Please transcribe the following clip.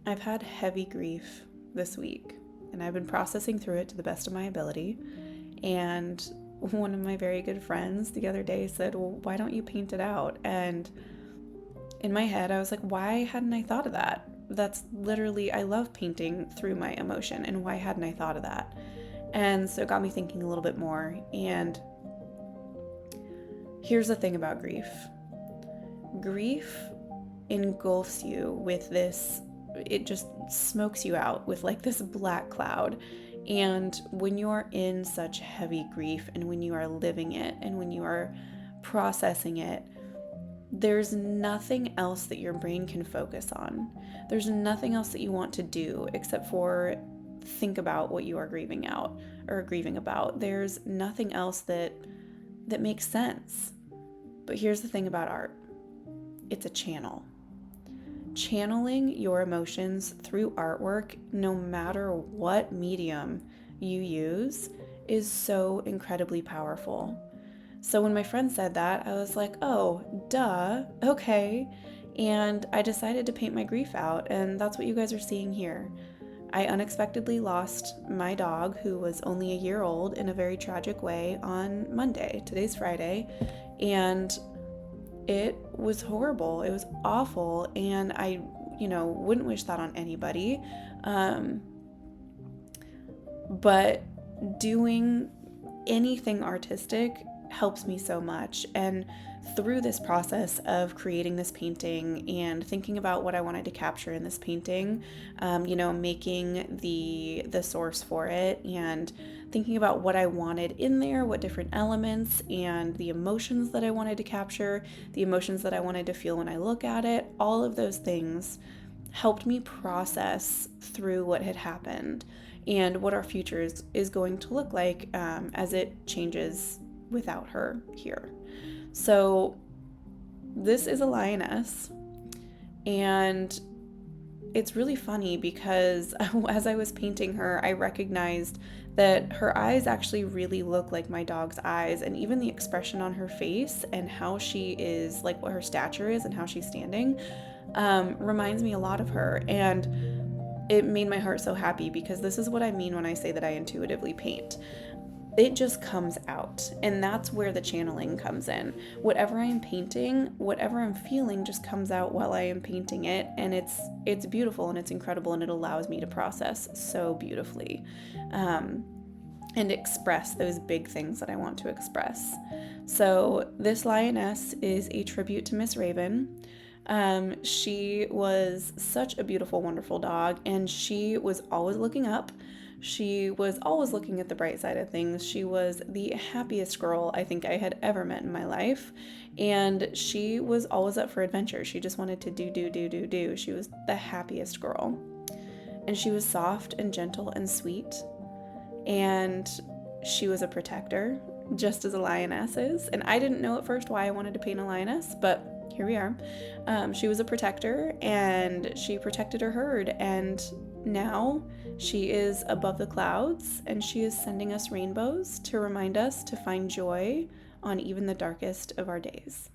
I've had heavy grief this week, and I've been processing through it to the best of my ability. And one of my very good friends the other day said, well, why don't you paint it out? And in my head, I was like, why hadn't I thought of that? That's literally, I love painting through my emotion, and why hadn't I thought of that? And so it got me thinking a little bit more. And here's the thing about grief. Grief engulfs you with this, it just smokes you out with like this black cloud. And when you are in such heavy grief, and when you are living it, and when you are processing it, there's nothing else that your brain can focus on. There's nothing else that you want to do except for think about what you are grieving out or grieving about. There's nothing else that makes sense. But here's the thing about art. It's a channel. Channeling your emotions through artwork, no matter what medium you use, is so incredibly powerful. So when my friend said that, I was like, oh, duh, okay. And I decided to paint my grief out, and that's what you guys are seeing here. I unexpectedly lost my dog, who was only a year old, in a very tragic way on Monday. Today's Friday, and it was horrible. It was awful, and I, wouldn't wish that on anybody. But doing anything artistic helps me so much. And through this process of creating this painting and thinking about what I wanted to capture in this painting, making the source for it, and thinking about what I wanted in there, what different elements, and the emotions that I wanted to capture, the emotions that I wanted to feel when I look at it, all of those things helped me process through what had happened and what our future is going to look like as it changes without her here. So this is a lioness, and it's really funny because as I was painting her, I recognized that her eyes actually really look like my dog's eyes, and even the expression on her face and how she is, like what her stature is and how she's standing, reminds me a lot of her. And it made my heart so happy, because this is what I mean when I say that I intuitively paint. It just comes out, and that's where the channeling comes in. Whatever I am painting, whatever I'm feeling just comes out while I am painting it, and it's beautiful and it's incredible, and it allows me to process so beautifully and express those big things that I want to express. So this lioness is a tribute to Miss Raven. She was such a beautiful, wonderful dog, and she was always looking up. She was always looking at the bright side of things. She was the happiest girl I think I had ever met in my life. And she was always up for adventure. She just wanted to do. She was the happiest girl. And she was soft and gentle and sweet. And she was a protector, just as a lioness is. And I didn't know at first why I wanted to paint a lioness, but here we are. She was a protector, and she protected her herd, and now she is above the clouds, and she is sending us rainbows to remind us to find joy on even the darkest of our days.